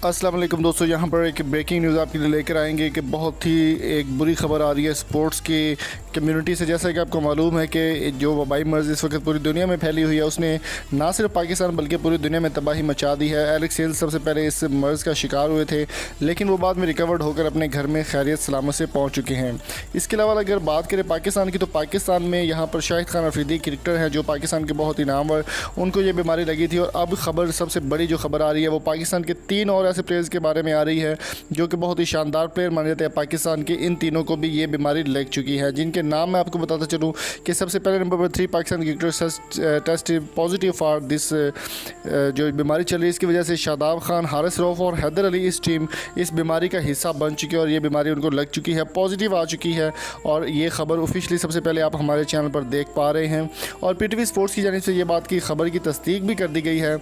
अस्सलाम वालेकुम दोस्तों, यहाँ पर एक ब्रेकिंग न्यूज़ आपके लिए लेकर आएंगे कि बहुत ही एक बुरी खबर आ रही है स्पोर्ट्स की कम्युनिटी से। जैसा कि आपको मालूम है कि जो वबाई मर्ज़ इस वक्त पूरी दुनिया में फैली हुई है, उसने ना सिर्फ पाकिस्तान बल्कि पूरी दुनिया में तबाही मचा दी है। एलेक्स हेल्स सबसे पहले इस मर्ज़ का शिकार हुए थे, लेकिन वो बाद में रिकवर्ड होकर अपने घर में खैरियत सलामत से पहुँच चुके हैं। इसके अलावा अगर बात करें पाकिस्तान की, तो पाकिस्तान में यहाँ पर शाहिद खान अफरीदी क्रिकेटर हैं जो पाकिस्तान के बहुत ही नामवर, उनको ये बीमारी लगी थी। और अब खबर, सबसे बड़ी जो खबर आ रही है वो पाकिस्तान के 3 और ऐसे प्लेयर्स के बारे में आ रही है जो कि बहुत ही शानदार प्लेयर माने जाते हैं पाकिस्तान के। इन तीनों को भी ये बीमारी लग चुकी है, जिनके नाम मैं आपको बताता चलूँ कि सबसे पहले नंबर पर 3 Pakistan cricketers test positive for this जो बीमारी चल रही है, इसकी वजह से शादाब खान, हारिस रऊफ और हैदर अली इस टीम इस बीमारी का हिस्सा बन चुकी है और ये बीमारी उनको लग चुकी है, पॉजिटिव आ चुकी है। और ये खबर ऑफिशियली सबसे पहले आप हमारे चैनल पर देख पा रहे हैं और पीटीवी स्पोर्ट्स की जानिब से ये बात की खबर की तस्दीक भी कर दी गई है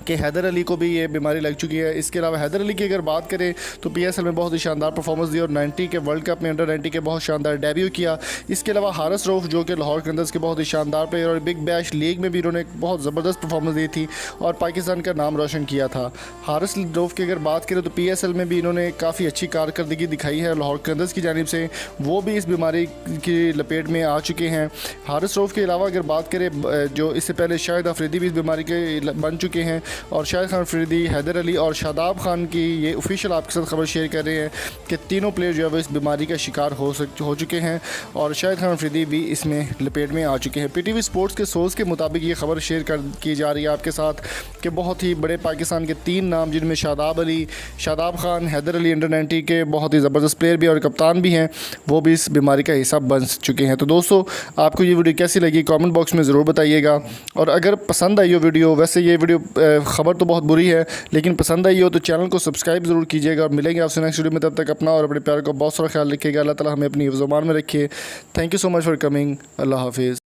कि हैदर अली को भी ये बीमारी लग चुकी है। इसके अलावा हैदर अली की अगर बात करें तो पीएसएल में बहुत ही शानदार परफॉर्मेंस दी और 90 के वर्ल्ड कप में अंडर 90 के बहुत शानदार डेब्यू किया। इसके अलावा हारिस रऊफ जो कि लाहौर कलंदर्स के बहुत ही शानदार प्लेयर और बिग बैश लीग में भी इन्होंने बहुत ज़बरदस्त परफॉर्मेंस दी थी और पाकिस्तान का नाम रोशन किया था। हारिस रऊफ की अगर बात करें तो पीएसएल में भी इन्होंने काफ़ी अच्छी कारकर्दगी दिखाई है लाहौर कलंदर्स की जानिब से, वो भी इस बीमारी की लपेट में आ चुके हैं। हारिस रऊफ के अलावा अगर बात करें जो इससे पहले शाहिद अफरीदी भी इस बीमारी के बन चुके हैं और शाहिद खान अफरीदी, हैदर अली और शादाब खान की ये ऑफिशियल आपके साथ खबर शेयर कर रहे हैं कि तीनों प्लेयर जो है वो इस बीमारी का शिकार हो चुके हैं और शाहिद खान अफरीदी भी इसमें लपेट में आ चुके हैं। पीटीवी स्पोर्ट्स के सोर्स के मुताबिक ये खबर शेयर की जा रही है आपके साथ कि बहुत ही बड़े पाकिस्तान के 3 नाम, जिनमें शादाब अली, शादाब खान, हैदर अली अंडर 90 के बहुत ही ज़बरदस्त प्लेयर भी और कप्तान भी हैं, वो भी इस बीमारी का हिस्सा बन चुके हैं। तो दोस्तों, आपको ये वीडियो कैसी लगी कमेंट बॉक्स में ज़रूर बताइएगा और अगर पसंद आई हो वीडियो, वैसे ये वीडियो खबर तो बहुत बुरी है लेकिन पसंद आई हो तो चैनल को सब्सक्राइब ज़रूर कीजिएगा और मिलेंगे आपसे नेक्स्ट वीडियो में। तब तक अपना और अपने प्यार को बहुत सारा ख्याल रखिएगा। अल्लाह ताला हमें अपनी ज़ुबान में रखिए। Thank you so much for coming. अल्लाह हाफिज़।